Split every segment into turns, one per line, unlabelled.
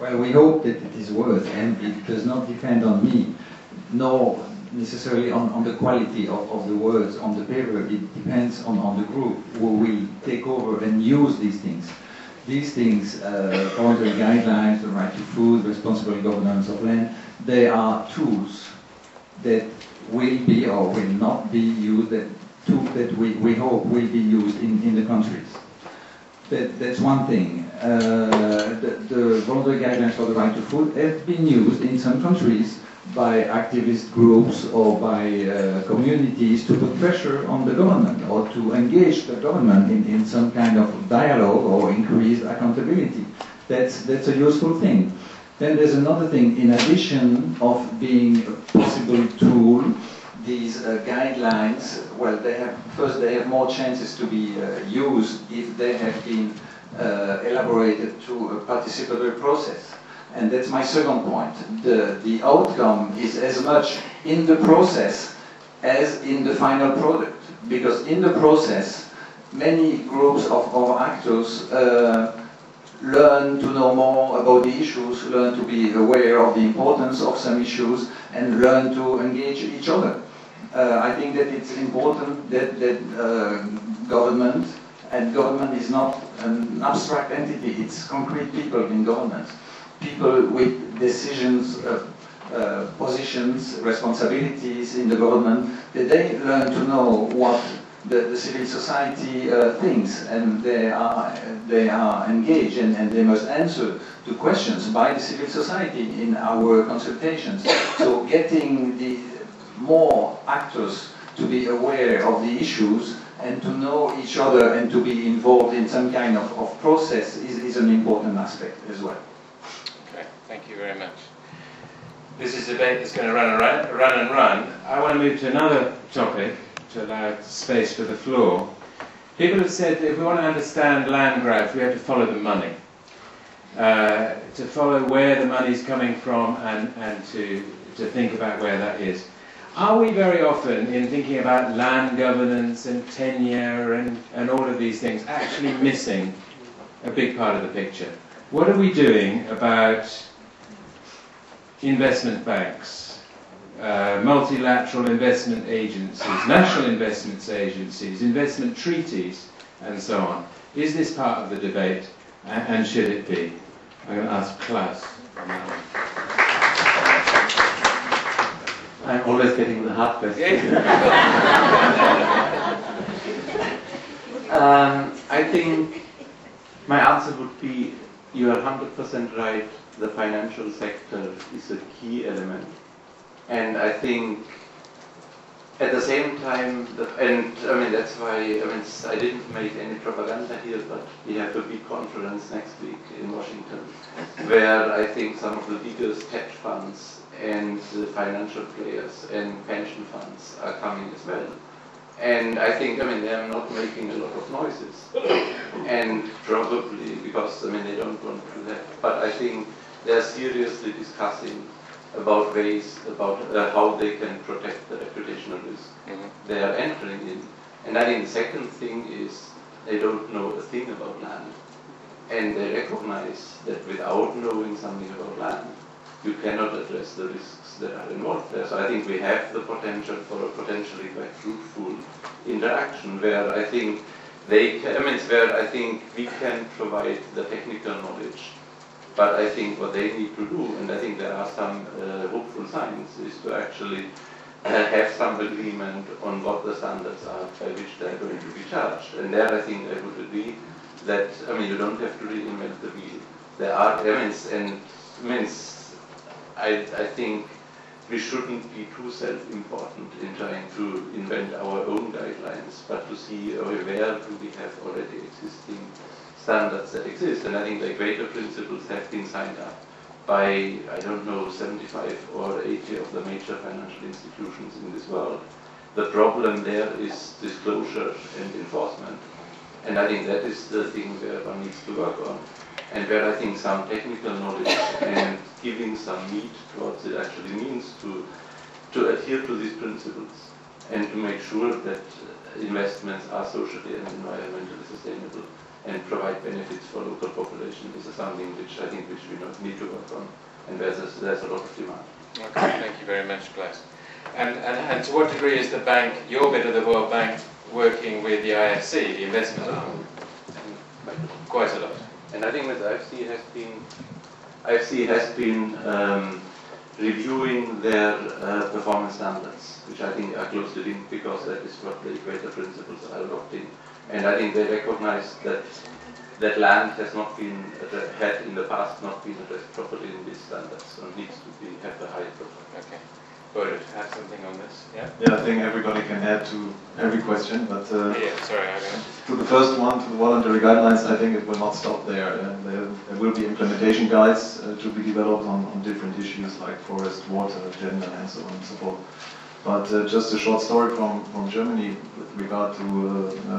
Well, we hope that it is worth, and it does not depend on me, nor necessarily on the quality of the words on the paper. It depends on the group who will take over and use these things. These things, voluntary guidelines, the right to food, responsible governance of land, they are tools that will be or will not be used, that we hope will be used in the countries. That's one thing. The voluntary guidelines for the right to food have been used in some countries by activist groups or by communities to put pressure on the government or to engage the government in some kind of dialogue or increased accountability. That's a useful thing. Then there's another thing. In addition of being a possible tool, these guidelines, well, they have more chances to be used if they have been elaborated through a participatory process. And that's my second point. The outcome is as much in the process as in the final product. Because in the process, many groups of actors learn to know more about the issues, learn to be aware of the importance of some issues, and learn to engage each other. I think that it's important that government, and government is not an abstract entity, it's concrete people in government. People with decisions, positions, responsibilities in the government, that they learn to know what the civil society thinks, and they are engaged, and they must answer to questions by the civil society in our consultations. So getting the more actors to be aware of the issues and to know each other and to be involved in some kind of process is an important aspect as well.
Okay, thank you very much. This is a debate that's going to run and run. I want to move to another topic to allow space for the floor. People have said that if we want to understand land grabs, we have to follow the money. To follow where the money is coming from and to think about where that is. Are we very often, in thinking about land governance and tenure and all of these things, actually missing a big part of the picture? What are we doing about investment banks, multilateral investment agencies, national investment agencies, investment treaties, and so on? Is this part of the debate, and should it be? I'm going to ask Klaus on that one.
I'm always getting the hard question. I think my answer would be, you are 100% right, the financial sector is a key element. And I think at the same time, that's why, I didn't make any propaganda here, but we have a big conference next week in Washington, where I think some of the biggest hedge funds and the financial players and pension funds are coming as well. And I think, they are not making a lot of noises. And probably because, they don't want to do that. But I think they are seriously discussing about ways, about how they can protect the reputational risk they are entering in. And I think the second thing is they don't know a thing about land. And they recognize that without knowing something about land, you cannot address the risks that are involved there. So I think we have the potential for a potentially quite fruitful interaction where I think they can, where I think we can provide the technical knowledge, but I think what they need to do, and I think there are some hopeful signs, is to actually have some agreement on what the standards are by which they are going to be charged. And there I think I would agree that, you don't have to reinvent the wheel. There are elements, and I think we shouldn't be too self-important in trying to invent our own guidelines, but to see where do we have already existing standards that exist. And I think the Equator Principles have been signed up by, 75 or 80 of the major financial institutions in this world. The problem there is disclosure and enforcement. And I think that is the thing where one needs to work on. And where I think some technical knowledge and giving some meat to what it actually means to adhere to these principles and to make sure that investments are socially and environmentally sustainable and provide benefits for local population. This is something which I think we need to work on, and there's a lot of demand.
Okay, thank you very much, Klaus. And to what degree is the bank, your bit of the World Bank, working with the IFC, the investment arm? Quite a lot.
And I think that IFC has been reviewing their performance standards, which I think are closely linked because that is what the Equator principles are adopting. And I think they recognize that land has not been had in the past not been addressed properly in these standards, so it needs to have a high profile.
Okay. Would add something on this? Yeah.
Yeah, I think everybody can add to every question, but
yeah, sorry,
to the first one, to the voluntary guidelines, I think it will not stop there. There will be implementation guides to be developed on different issues like forest, water, gender, and so on and so forth. But just a short story from Germany with regard to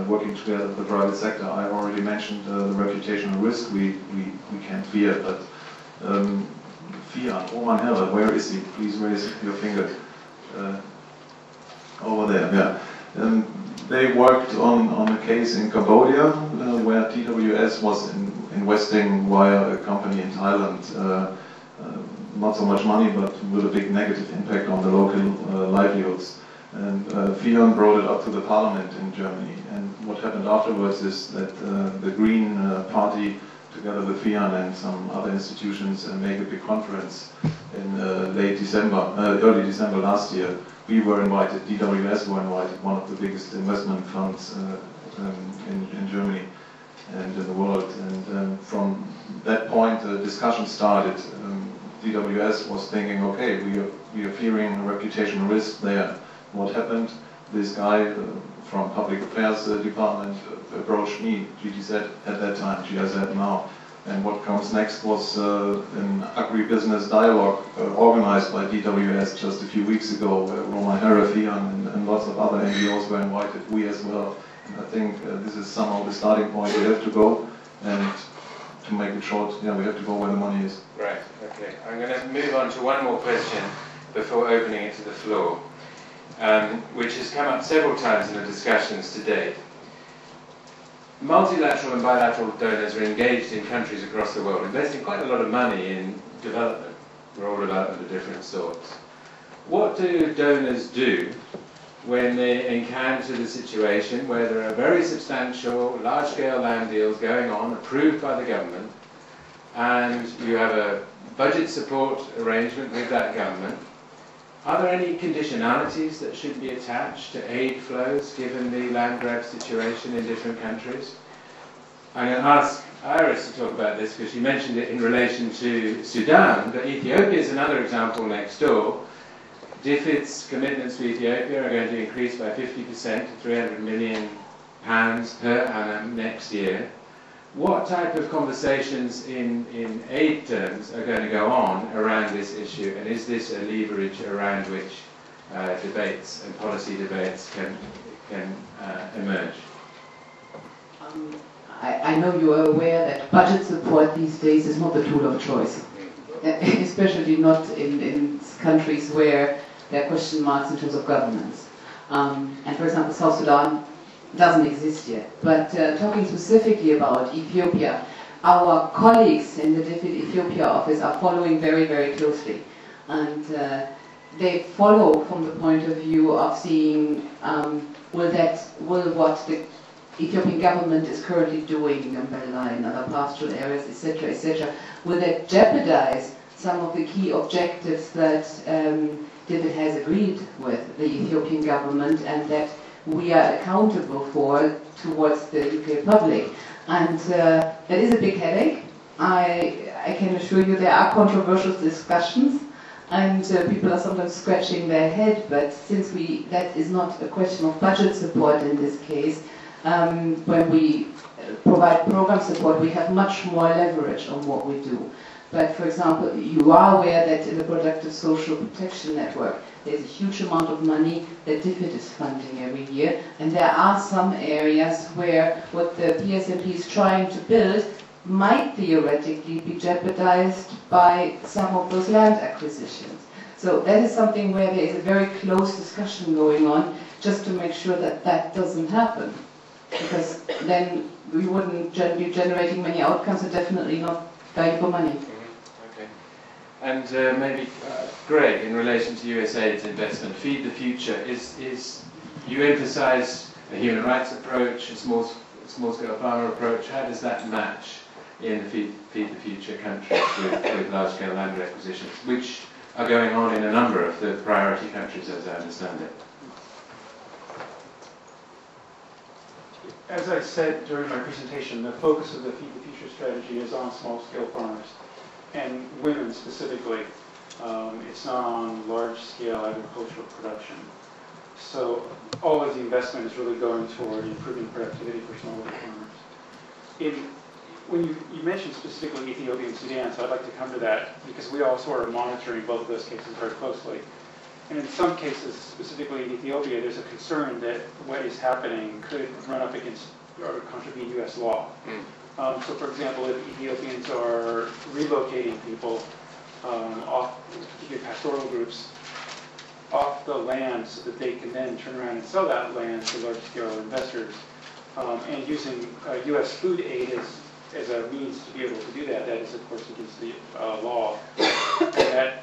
working together with the private sector. I already mentioned the reputational risk we can fear, but Fian, Roman Heller, where is he? Please raise your finger. Over there, yeah. They worked on a case in Cambodia where TWS was investing via a company in Thailand. Not so much money, but with a big negative impact on the local livelihoods. And Fian brought it up to the parliament in Germany. And what happened afterwards is that the Green Party, together with Fian and some other institutions, made a big conference in early December last year. We were invited, DWS were invited, one of the biggest investment funds in Germany and in the world. And from that point, the discussion started. DWS was thinking, okay, we are fearing reputational risk there. What happened? This guy from Public Affairs Department approached me, GTZ at that time, GIZ now. And what comes next was an agribusiness dialogue organized by DWS just a few weeks ago, where Roman Harafian and lots of other NGOs were invited, we as well. And I think this is somehow the starting point. We have to go, and to make it short, yeah, we have to go where the money is.
Right, okay. I'm going to move on to one more question before opening it to the floor, which has come up several times in the discussions to date. Multilateral and bilateral donors are engaged in countries across the world, investing quite a lot of money in development, rural development of different sorts. What do donors do when they encounter the situation where there are very substantial, large-scale land deals going on, approved by the government, and you have a budget support arrangement with that government? Are there any conditionalities that should be attached to aid flows given the land grab situation in different countries? I'm going to ask Iris to talk about this because she mentioned it in relation to Sudan, but Ethiopia is another example next door. DFID's commitments to Ethiopia are going to increase by 50% to £300 million per annum next year. What type of conversations in aid terms are going to go on around this issue, and is this a leverage around which debates and policy debates can emerge?
I know you are aware that budget support these days is not the tool of choice, especially not in countries where there are question marks in terms of governance. And for example, South Sudan doesn't exist yet. But talking specifically about Ethiopia, our colleagues in the DFID Ethiopia office are following very, very closely. And they follow from the point of view of seeing will what the Ethiopian government is currently doing in Gambela, in other pastoral areas, etc., will that jeopardize some of the key objectives that DFID has agreed with the Ethiopian government and that we are accountable for towards the UK public. And that is a big headache. I can assure you there are controversial discussions and people are sometimes scratching their head, but since that is not a question of budget support in this case, when we provide program support, we have much more leverage on what we do. But for example, you are aware that in the Productive Social Protection Network, there's a huge amount of money that DFID is funding every year, and there are some areas where what the PSNP is trying to build might theoretically be jeopardized by some of those land acquisitions. So that is something where there is a very close discussion going on, just to make sure that that doesn't happen. because then we wouldn't be generating many outcomes and definitely not valuable money.
Okay. And maybe, Greg, in relation to USAID's investment, Feed the Future, you emphasize a human rights approach, a small-scale farmer approach. How does that match in the Feed the Future countries with large-scale land requisitions, which are going on in a number of the priority countries, as I understand it?
As I said during my presentation, the focus of the Feed the Future strategy is on small-scale farmers and women specifically. It's not on large-scale agricultural production. So all of the investment is really going toward improving productivity for smallholder farmers. When you mentioned specifically Ethiopia and Sudan, so I'd like to come to that because we also are monitoring both of those cases very closely. And in some cases, specifically in Ethiopia, there's a concern that what is happening could run up against or contravene U.S. law. So for example, if Ethiopians are relocating people off, particularly pastoral groups, off the land so that they can then turn around and sell that land to large-scale investors, and using U.S. food aid as a means to be able to do that, that is of course against the law. And that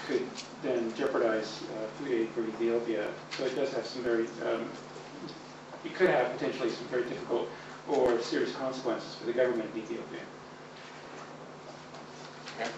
could then jeopardize food aid for Ethiopia. So it does have some very, it could have potentially some very difficult or serious consequences for the government of Ethiopia.
Okay.